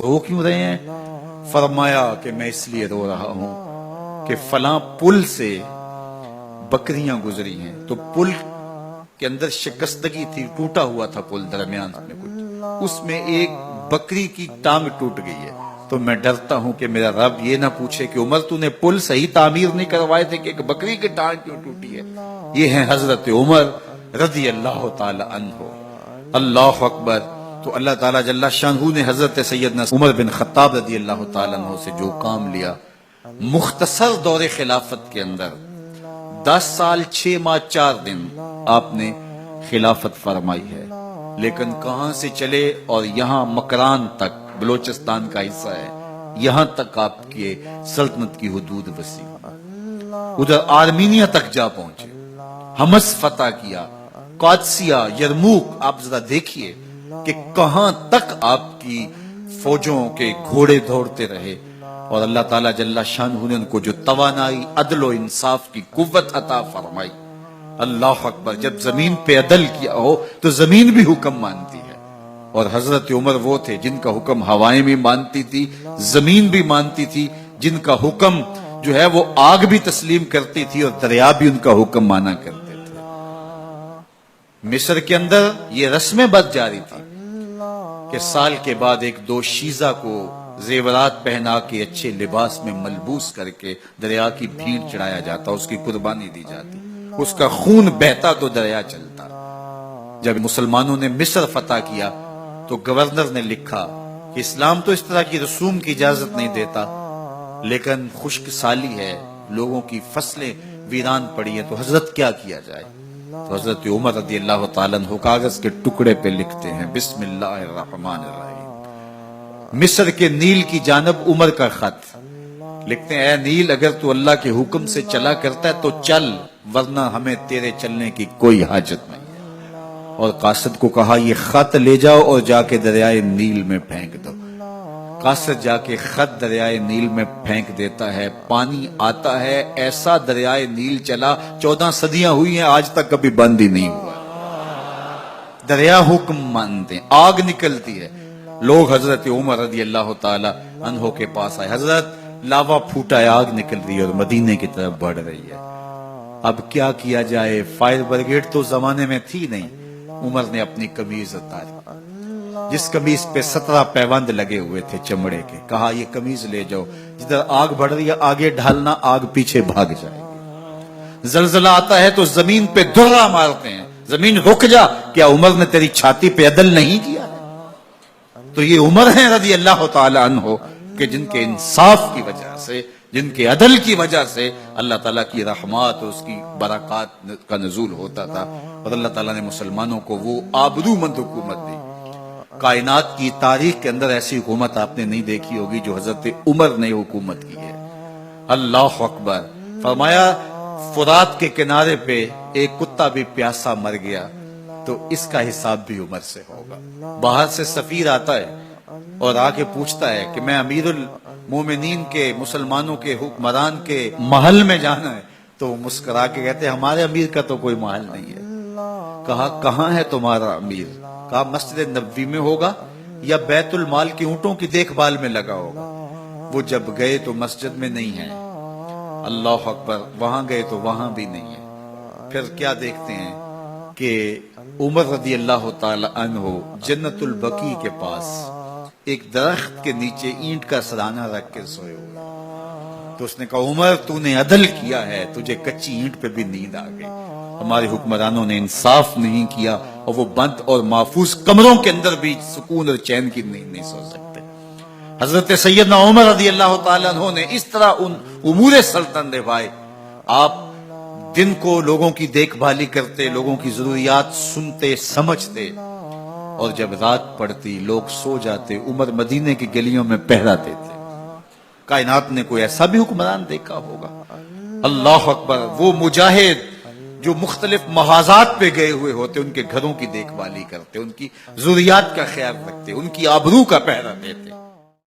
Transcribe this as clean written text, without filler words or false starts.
رو کیوں رہے ہیں؟ فرمایا کہ میں اس لیے رو رہا ہوں کہ فلاں پل سے بکریاں گزری ہیں، تو پل کے اندر شکستگی تھی، ٹوٹا ہوا تھا پل درمیان میں کچھ، اس میں ایک بکری کی ٹانگ ٹوٹ گئی ہے، تو میں ڈرتا ہوں کہ میرا رب یہ نہ پوچھے کہ عمر تو نے پل صحیح تعمیر نہیں کروائے تھے کہ ایک بکری کی ٹانگ کیوں ٹوٹی ہے۔ یہ ہیں حضرت عمر رضی اللہ تعالی عنہ۔ اللہ اکبر۔ تو اللہ تعالیٰ جل شانہ نے حضرت سیدنا عمر بن خطاب رضی اللہ تعالیٰ عنہ سے جو کام لیا، مختصر دور خلافت کے اندر 10 سال 6 ماہ 4 دن آپ نے خلافت فرمائی ہے، لیکن کہاں سے چلے اور یہاں مکران تک، بلوچستان کا حصہ ہے، یہاں تک آپ کے سلطنت کی حدود وسیع، ادھر آرمینیا تک جا پہنچے، حمص فتح کیا، قادسیہ، یرموک۔ آپ ذرا دیکھیے کہ کہاں تک آپ کی فوجوں کے گھوڑے دوڑتے رہے، اور اللہ تعالیٰ جل شانہ نے ان کو جو توانائی، عدل و انصاف کی قوت عطا فرمائی۔ اللہ اکبر۔ جب زمین پہ عدل کیا ہو تو زمین بھی حکم مانتی ہے، اور حضرت عمر وہ تھے جن کا حکم ہوائیں بھی مانتی تھی، زمین بھی مانتی تھی، جن کا حکم جو ہے وہ آگ بھی تسلیم کرتی تھی اور دریا بھی ان کا حکم مانا کرتے تھے۔ مصر کے اندر یہ رسمیں بد جاری تھی کہ سال کے بعد ایک دو شیزہ کو زیورات پہنا کے اچھے لباس میں ملبوس کر کے دریا کی بھیڑ چڑھایا جاتا، اس کی قربانی دی جاتی، اس کا خون بہتا تو دریا چلتا۔ جب مسلمانوں نے مصر فتح کیا تو گورنر نے لکھا کہ اسلام تو اس طرح کی رسوم کی اجازت نہیں دیتا، لیکن خشک سالی ہے، لوگوں کی فصلیں ویران پڑی ہیں، تو حضرت کیا کیا جائے؟ تو حضرت عمر رضی اللہ تعالیٰ عنہ کاغذ کے ٹکڑے پہ لکھتے ہیں، بسم اللہ الرحمن الرحیم۔ مصر کے نیل کی جانب عمر کا خط لکھتے ہیں، اے نیل، اگر تو اللہ کے حکم سے چلا کرتا ہے تو چل، ورنہ ہمیں تیرے چلنے کی کوئی حاجت نہیں ہے۔ اور قاصد کو کہا یہ خط لے جاؤ اور جا کے دریائے نیل میں پھینک دو۔ قاصد جا کے خط دریائے نیل میں پھینک دیتا ہے، پانی آتا ہے، ایسا دریائے نیل چلا، 14 صدیاں ہوئی ہیں، آج تک کبھی بند ہی نہیں ہوا۔ دریا حکم مانتے ہیں، آگ نکلتی ہے، لوگ حضرت عمر رضی اللہ تعالی عنہ کے پاس آئے، حضرت لاوا پھوٹا ہے، آگ نکل رہی ہے اور مدینے کی طرف بڑھ رہی ہے، اب کیا کیا جائے؟ فائر بریگیڈ تو زمانے میں تھی نہیں۔ عمر نے اپنی قمیض اتاری، جس قمیض پہ 17 پیوند لگے ہوئے تھے چمڑے کے، کہا یہ قمیض لے جاؤ، جدھر آگ بڑھ رہی ہے آگے ڈھالنا، آگ پیچھے بھاگ جائے گی۔ زلزلہ آتا ہے تو زمین پہ دھرا مارتے ہیں، زمین رک جا، کیا عمر نے تیری چھاتی پہ عدل نہیں کیا ہے؟ تو یہ عمر ہیں رضی اللہ تعالی عنہ کہ جن کے انصاف کی وجہ سے، جن کے عدل کی وجہ سے اللہ تعالیٰ کی رحمات اور اس کی برکات کا نزول ہوتا تھا، اور اللہ تعالیٰ نے مسلمانوں کو وہ آبرو مند حکومت دی۔ کائنات کی تاریخ کے اندر ایسی حکومت آپ نے نہیں دیکھی ہوگی جو حضرت عمر نے حکومت کی ہے۔ اللہ اکبر۔ فرمایا فرات کے کنارے پہ ایک کتا بھی پیاسا مر گیا تو اس کا حساب بھی عمر سے ہوگا۔ باہر سے سفیر آتا ہے اور آ کے پوچھتا ہے کہ میں امیر المومنین کے، مسلمانوں کے حکمران کے محل میں جانا ہے، تو وہ مسکرا کے کہتے ہیں ہمارے امیر کا تو کوئی محل نہیں ہے۔ کہا کہاں ہے تمہارا امیر؟ کہا مسجد نبوی میں ہوگا یا بیت المال کی اونٹوں کی دیکھ بھال میں لگا ہوگا۔ وہ جب گئے تو مسجد میں نہیں ہے، اللہ اکبر، وہاں گئے تو وہاں بھی نہیں ہے۔ پھر کیا دیکھتے ہیں کہ عمر رضی اللہ تعالی عنہ جنت البقیع کے پاس ایک درخت کے نیچے اینٹ کا سرانہ رکھ کے سوئے ہوئے، تو اس نے کہا عمر تو نے عدل کیا ہے، تجھے کچی اینٹ پہ بھی نیند آ گئی، ہمارے حکمرانوں نے انصاف نہیں کیا، اور وہ بند اور محفوظ کمروں کے اندر بھی سکون اور چین کی نیند نہیں سو سکتے۔ حضرت سیدنا عمر رضی اللہ تعالیٰ عنہ نے اس طرح ان امور سلطنت نبھائے، آپ دن کو لوگوں کی دیکھ بھالی کرتے، لوگوں کی ضروریات سنتے سمجھتے، اور جب رات پڑتی لوگ سو جاتے، عمر مدینے کی گلیوں میں پہرا دیتے۔ کائنات نے کوئی ایسا بھی حکمران دیکھا ہوگا؟ اللہ اکبر۔ وہ مجاہد جو مختلف محاذات پہ گئے ہوئے ہوتے، ان کے گھروں کی دیکھ بھالی کرتے، ان کی ضروریات کا خیال رکھتے، ان کی آبرو کا پہرا دیتے۔